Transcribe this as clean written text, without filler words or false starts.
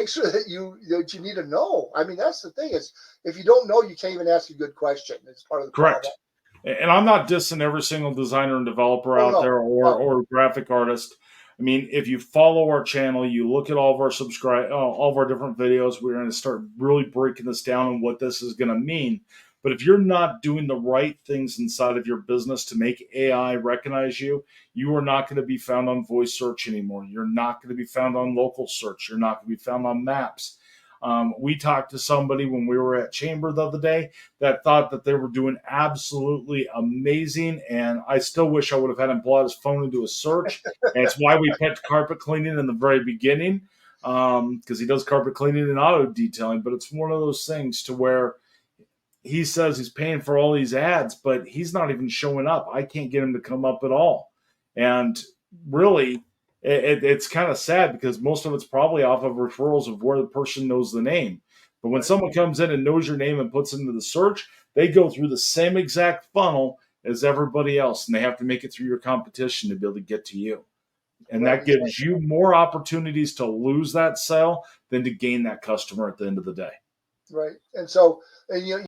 make sure that you need to know. I mean, that's the thing is, if you don't know, you can't even ask a good question. It's part of the Correct. problem. And I'm not dissing every single designer and developer Oh out no, there no. or graphic artist. I mean, if you follow our channel, you look at all of our all of our different videos, we're going to start really breaking this down and what this is going to mean. But if you're not doing the right things inside of your business to make AI recognize you, you are not going to be found on voice search anymore. You're not going to be found on local search. You're not going to be found on maps. We talked to somebody when we were at Chamber the other day that thought that they were doing absolutely amazing. And I still wish I would have had him plug his phone into a search. And it's why we picked carpet cleaning in the very beginning, because he does carpet cleaning and auto detailing. But it's one of those things to where he says he's paying for all these ads, but he's not even showing up. I can't get him to come up at all. And really, it's kind of sad because most of it's probably off of referrals of where the person knows the name. But when someone comes in and knows your name and puts it into the search, they go through the same exact funnel as everybody else, and they have to make it through your competition to be able to get to you. And Right, that gives you more opportunities to lose that sale than to gain that customer at the end of the day. right. And so, and